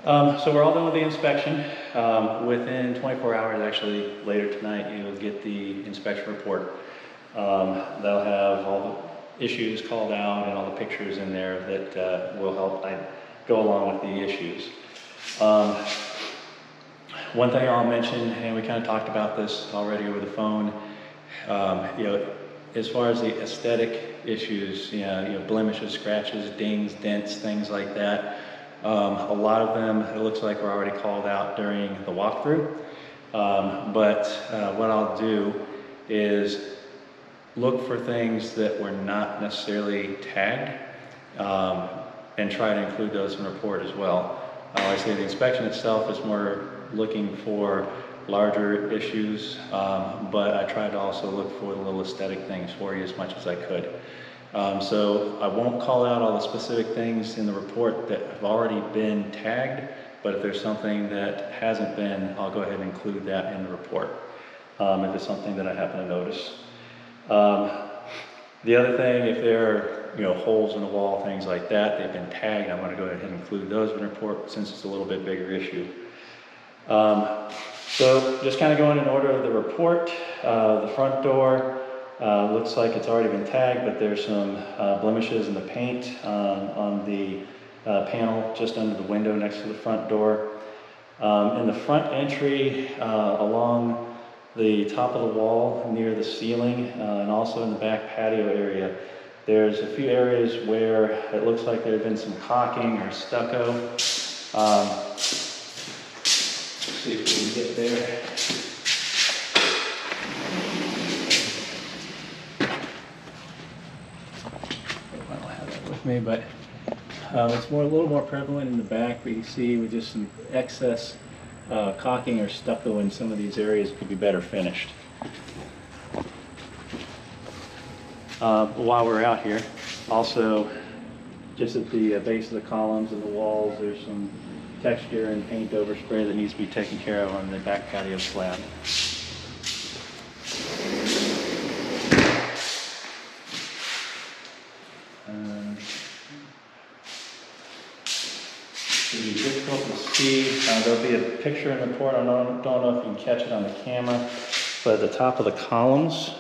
So we're all done with the inspection. Within 24 hours, actually later tonight, you'll get the inspection report. That'll have all the issues called out and all the pictures in there that will help go along with the issues. One thing I'll mention, and we kind of talked about this already over the phone, as far as the aesthetic issues, blemishes, scratches, dings, dents, things like that. A lot of them, it looks like, were already called out during the walkthrough. But what I'll do is look for things that were not necessarily tagged and try to include those in the report as well. Like I say, the inspection itself is more looking for larger issues, but I tried to also look for the little aesthetic things for you as much as I could. So I won't call out all the specific things in the report that have already been tagged, but if there's something that hasn't been, I'll go ahead and include that in the report, if it's something that I happen to notice. The other thing, if there are holes in the wall, things like that, they've been tagged, I'm going to go ahead and include those in the report since it's a little bit bigger issue. So just kind of going in order of the report, the front door looks like it's already been tagged, but there's some blemishes in the paint on the panel just under the window next to the front door. In the front entry, along the top of the wall near the ceiling, and also in the back patio area, there's a few areas where it looks like there have been some caulking or stucco. Let's see if we can get there. I don't have that with me, but it's a little more prevalent in the back, but you see with just some excess caulking or stucco in some of these areas could be better finished. While we're out here, also just at the base of the columns and the walls, there's some texture and paint overspray that needs to be taken care of on the back patio slab. It'll be difficult to see. There'll be a picture in the report. I don't know if you can catch it on the camera, but at the top of the columns,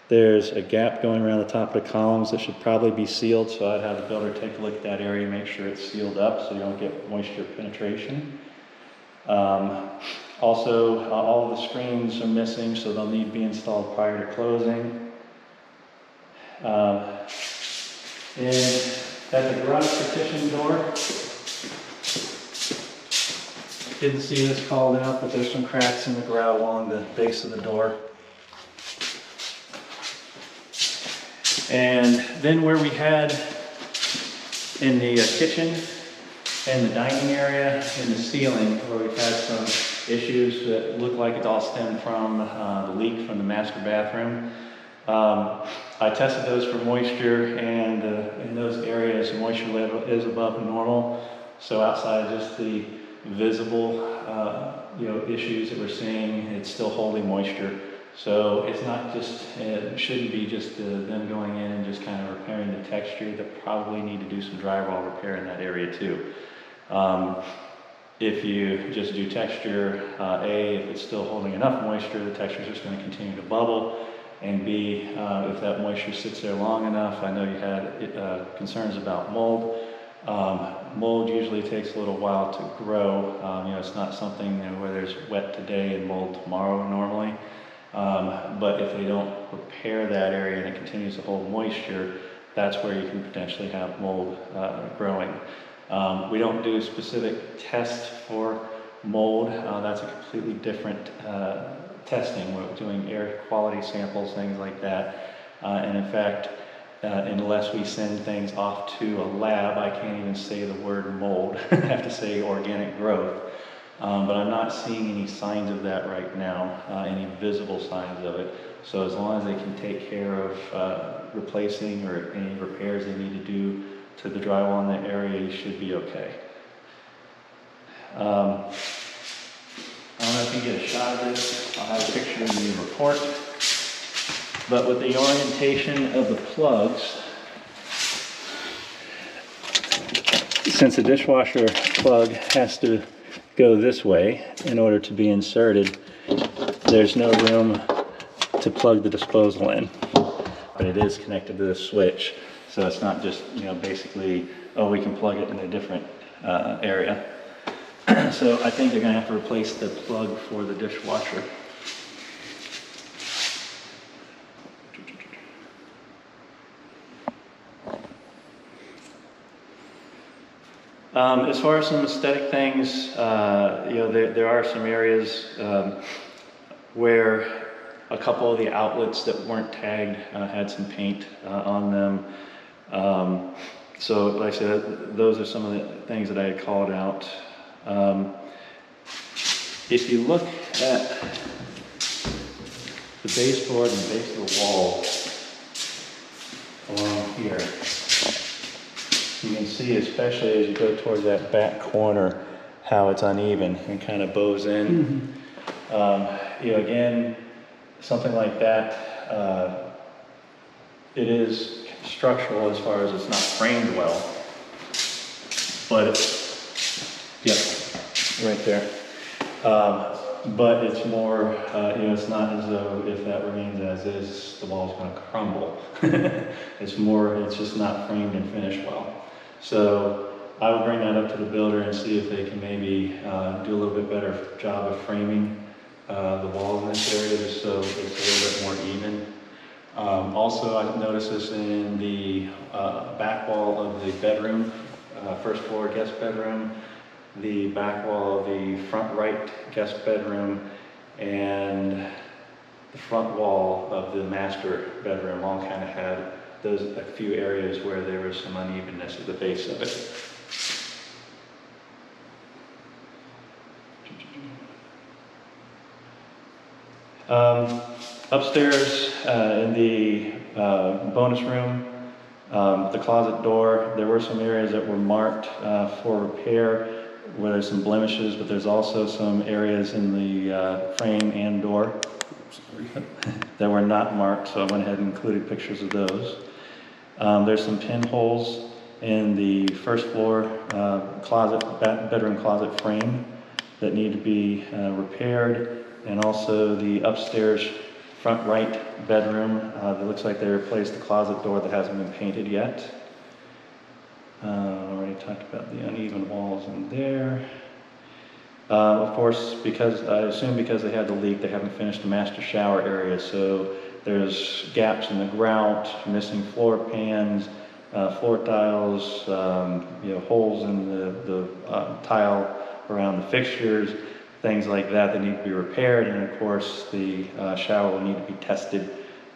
there's a gap going around the top of the columns that should probably be sealed, so I'd have the builder take a look at that area and make sure it's sealed up so you don't get moisture penetration. Also, all of the screens are missing, so they'll need to be installed prior to closing. And at the garage partition door, didn't see this called out, but there's some cracks in the grout along the base of the door. And then where we had in the kitchen and the dining area and the ceiling, where we've had some issues that look like it all stemmed from the leak from the master bathroom. I tested those for moisture, and in those areas the moisture level is above normal. So outside of just the visible issues that we're seeing, it's still holding moisture. So it's not just, it shouldn't be just them going in and just kind of repairing the texture. They probably need to do some drywall repair in that area too. If you just do texture, A, if it's still holding enough moisture, the texture is just going to continue to bubble. And B, if that moisture sits there long enough, I know you had concerns about mold. Mold usually takes a little while to grow. It's not something where there's wet today and mold tomorrow normally. But if they don't repair that area and it continues to hold moisture, that's where you can potentially have mold growing. We don't do specific tests for mold. That's a completely different testing. We're doing air quality samples, things like that. And in fact, unless we send things off to a lab, I can't even say the word mold. I have to say organic growth. But I'm not seeing any signs of that right now, any visible signs of it. So as long as they can take care of replacing or any repairs they need to do to the drywall in that area, you should be okay. I don't know if you can get a shot of this. I'll have a picture in the report. But with the orientation of the plugs, since the dishwasher plug has to go this way in order to be inserted, there's no room to plug the disposal in. But it is connected to the switch, so it's not just, you know, basically, oh, we can plug it in a different area. So I think they're going to have to replace the plug for the dishwasher. As far as some aesthetic things, you know, there are some areas where a couple of the outlets that weren't tagged had some paint on them. So like I said, those are some of the things that I had called out. If you look at the baseboard and the base of the wall along here, you can see, especially as you go towards that back corner, how it's uneven and kind of bows in. You know, again, something like that, it is structural as far as it's not framed well, but right there. But it's more, you know, it's not as though if that remains as is, the wall's going to crumble. It's more, it's just not framed and finished well. So I will bring that up to the builder and see if they can maybe do a little bit better job of framing the walls in this area, just so it's a little bit more even. Also, I noticed this in the back wall of the bedroom, first floor guest bedroom, the back wall of the front right guest bedroom, and the front wall of the master bedroom all kind of had a few areas where there was some unevenness at the base of it. Upstairs in the bonus room, the closet door, there were some areas that were marked for repair where there's some blemishes, but there's also some areas in the frame and door that were not marked, so I went ahead and included pictures of those. There's some pinholes in the first floor bedroom closet frame that need to be repaired, and also the upstairs front right bedroom. It looks like they replaced the closet door that hasn't been painted yet. Already talked about the uneven walls in there. Of course, I assume because they had the leak, they haven't finished the master shower area, so there's gaps in the grout, missing floor pans, floor tiles, you know, holes in the tile around the fixtures, things like that need to be repaired. And of course, the shower will need to be tested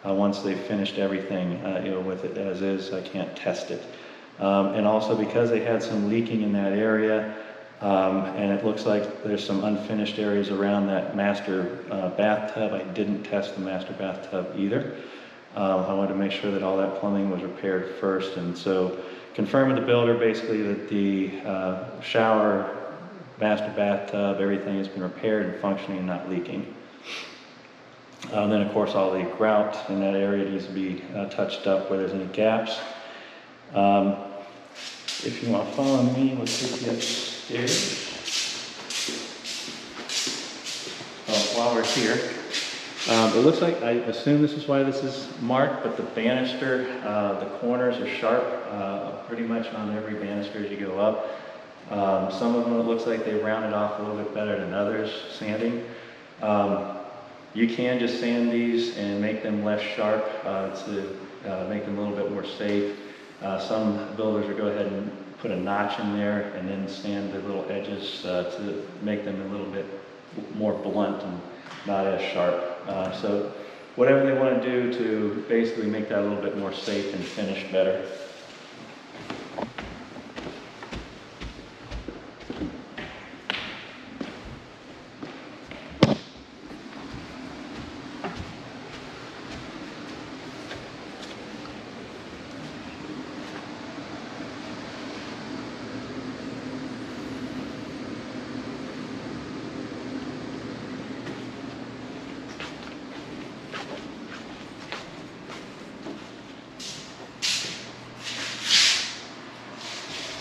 once they've finished everything. You know, with it as is, I can't test it. And also because they had some leaking in that area, and it looks like there's some unfinished areas around that master bathtub. I didn't test the master bathtub either. I wanted to make sure that all that plumbing was repaired first, and so confirm with the builder basically that the shower, master bathtub, everything has been repaired and functioning and not leaking. Then of course all the grout in that area needs to be touched up where there's any gaps. If you want to follow me, let's take you upstairs. While we're here, it looks like, I assume this is why this is marked, but the banister, the corners are sharp, pretty much on every banister as you go up. Some of them, it looks like they rounded off a little bit better than others, sanding. You can just sand these and make them less sharp to make them a little bit more safe. Some builders will go ahead and put a notch in there and then sand the little edges to make them a little bit more blunt and not as sharp. So whatever they want to do to basically make that a little bit more safe and finish better.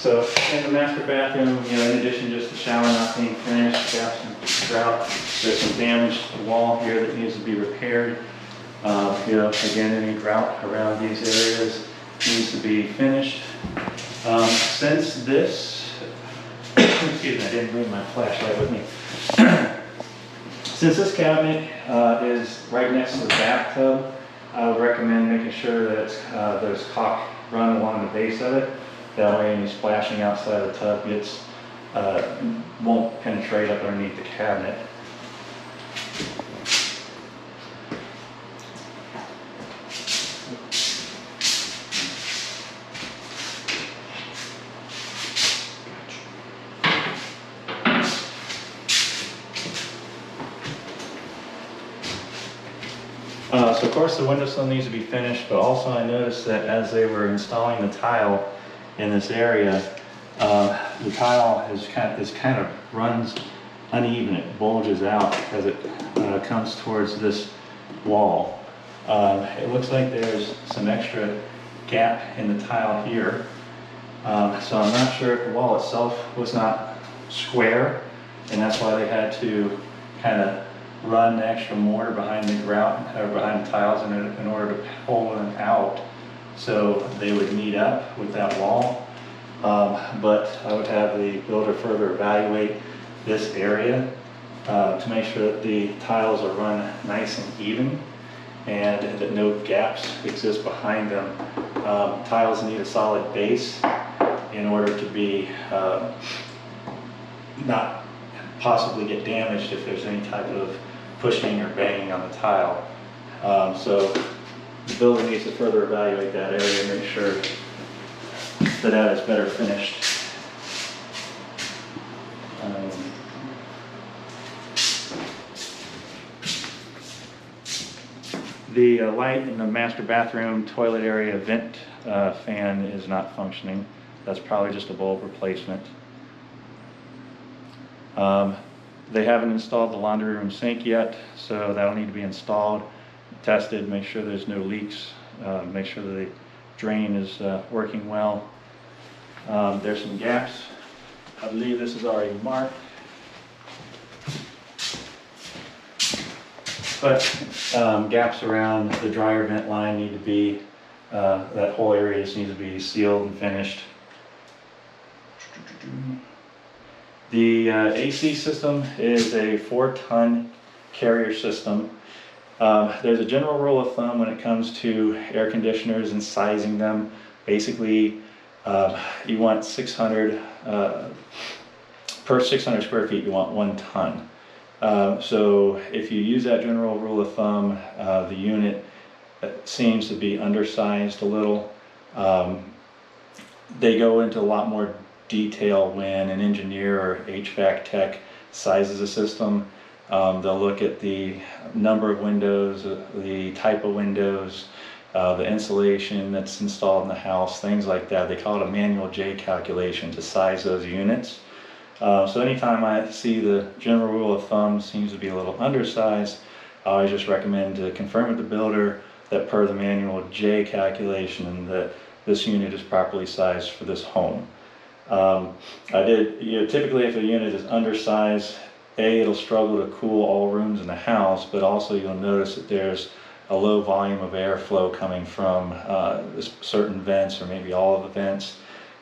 So in the master bathroom, in addition to just the shower not being finished, got some grout, there's some damage to the wall here that needs to be repaired. Again, any grout around these areas needs to be finished. Since this, excuse me, I didn't bring my flashlight with me. Since this cabinet is right next to the bathtub, I would recommend making sure that there's caulk run along the base of it. That way any splashing outside the tub won't penetrate up underneath the cabinet. So of course the windowsill needs to be finished, but also I noticed that as they were installing the tile in this area, the tile is kind of runs uneven. It bulges out as it comes towards this wall. It looks like there's some extra gap in the tile here. So I'm not sure if the wall itself was not square, and that's why they had to kind of run extra mortar behind the grout or behind the tiles in order to pull them out so they would meet up with that wall. But I would have the builder further evaluate this area to make sure that the tiles are run nice and even and that no gaps exist behind them. Tiles need a solid base in order to be not possibly get damaged if there's any type of pushing or banging on the tile. So the builder needs to further evaluate that area and make sure that is better finished. The light in the master bathroom toilet area vent fan is not functioning. That's probably just a bulb replacement. They haven't installed the laundry room sink yet, so that'll need to be installed, tested, make sure there's no leaks, make sure that the drain is working well. There's some gaps. I believe this is already marked. But gaps around the dryer vent line need to be, that whole area just needs to be sealed and finished. The AC system is a 4-ton carrier system. There's a general rule of thumb when it comes to air conditioners and sizing them. Basically, you want 600, per 600 square feet, you want 1 ton. So if you use that general rule of thumb, the unit seems to be undersized a little. They go into a lot more detail when an engineer or HVAC tech sizes a system. They'll look at the number of windows, the type of windows, the insulation that's installed in the house, things like that. They call it a manual J calculation to size those units. So anytime I see the general rule of thumb seems to be a little undersized, I always just recommend to confirm with the builder that per the manual J calculation that this unit is properly sized for this home. Typically if a unit is undersized, it'll struggle to cool all rooms in the house, but also you'll notice that there's a low volume of airflow coming from certain vents or maybe all of the vents.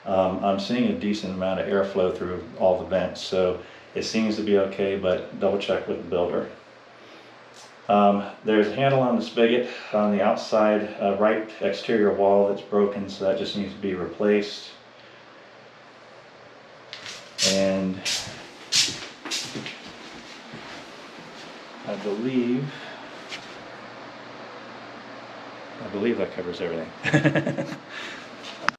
I'm seeing a decent amount of airflow through all the vents, so it seems to be okay, but double check with the builder. There's a handle on the spigot on the outside right exterior wall that's broken, so that just needs to be replaced. And I believe that covers everything.